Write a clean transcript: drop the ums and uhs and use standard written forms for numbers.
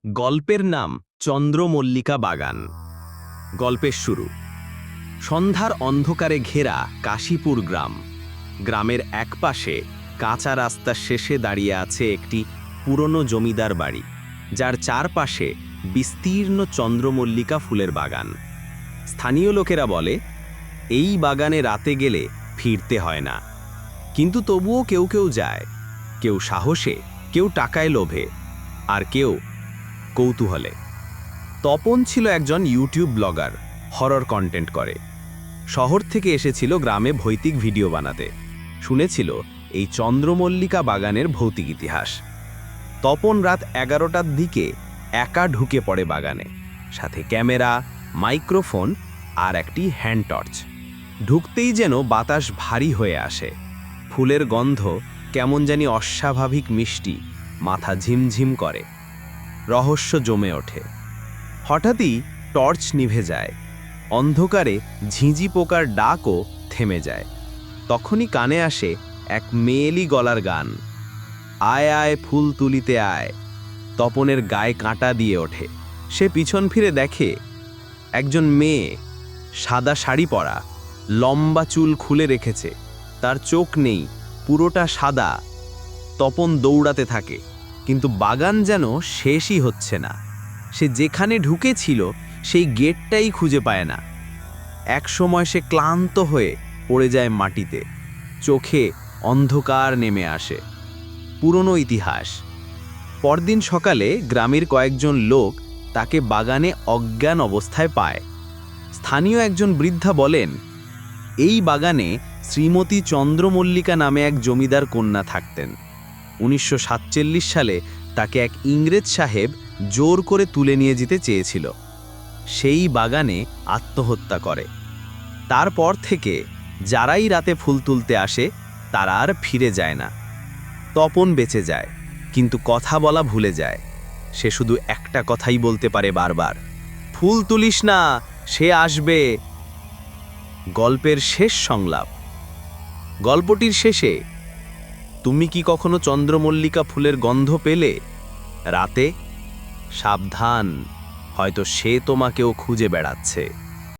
গল্পের নাম চন্দ্রমল্লিকা বাগান। গল্পের শুরু। সন্ধ্যার অন্ধকারে ঘেরা কাশীপুর গ্রাম। গ্রামের একপাশে কাঁচা রাস্তার শেষে দাঁড়িয়ে আছে একটি পুরনো জমিদার বাড়ি, যার চারপাশে বিস্তীর্ণ চন্দ্রমল্লিকা ফুলের বাগান। স্থানীয় লোকেরা বলে, এই বাগানে রাতে গেলে ফিরতে হয় না। কিন্তু তবুও কেউ কেউ যায়, কেউ সাহসে, কেউ টাকায় লোভে, আর কেউ কৌতূহলে। তপন ছিল একজন ইউটিউব ব্লগার, হরর কন্টেন্ট করে। শহর থেকে এসেছিল গ্রামে ভৌতিক ভিডিও বানাতে। শুনেছিল এই চন্দ্রমল্লিকা বাগানের ভৌতিক ইতিহাস। তপন রাত 11টার দিকে একা ঢুকে পড়ে বাগানে, সাথে ক্যামেরা, মাইক্রোফোন আর একটি হ্যান্ড টর্চ। ঢুকতেই যেন বাতাস ভারী হয়ে আসে। ফুলের গন্ধ কেমন জানি অস্বাভাবিক মিষ্টি, মাথা ঝিমঝিম করে। রহস্য জমে ওঠে। হঠাৎই টর্চ নিভে যায়। অন্ধকারে ঝিঁঝি পোকার ডাকও থেমে যায়। তখনই কানে আসে এক মেয়েলি গলার গান, আয় আয় ফুল তুলিতে আয়। তপনের গায়ে কাঁটা দিয়ে ওঠে। সে পিছন ফিরে দেখে একজন মেয়ে, সাদা শাড়ি পরা, লম্বা চুল খুলে রেখেছে, তার চোখ নেই, পুরোটা সাদা। তপন দৌড়াতে থাকে, কিন্তু বাগান যেন শেষই হচ্ছে না। সে যেখানে ঢুকেছিল সেই গেটটাই খুঁজে পায় না। এক সময় সে ক্লান্ত হয়ে পড়ে যায় মাটিতে। চোখে অন্ধকার নেমে আসে। পুরনো ইতিহাস। পরদিন সকালে গ্রামের কয়েকজন লোক তাকে বাগানে অজ্ঞান অবস্থায় পায়। স্থানীয় একজন বৃদ্ধা বলেন, এই বাগানে শ্রীমতী চন্দ্রমল্লিকা নামে এক জমিদার কন্যা থাকতেন। 1947 সালে তাকে এক ইংরেজ সাহেব জোর করে তুলে নিয়ে যেতে চেয়েছিল। সেই বাগানে আত্মহত্যা করে। তারপর থেকে যারাই রাতে ফুল তুলতে আসে তারা আর ফিরে যায় না। তপন বেঁচে যায়, কিন্তু কথা বলা ভুলে যায়। সে শুধু একটা কথাই বলতে পারে বারবার, ফুল তুলিস না, সে আসবে। গল্পের শেষ সংলাপ। গল্পটির শেষে, তুমি কি কখনো চন্দ্রমল্লিকা ফুলের গন্ধ পেলে রাতে? সাবধান, হয়তো সে তোমাকেও খুঁজে বেড়াচ্ছে।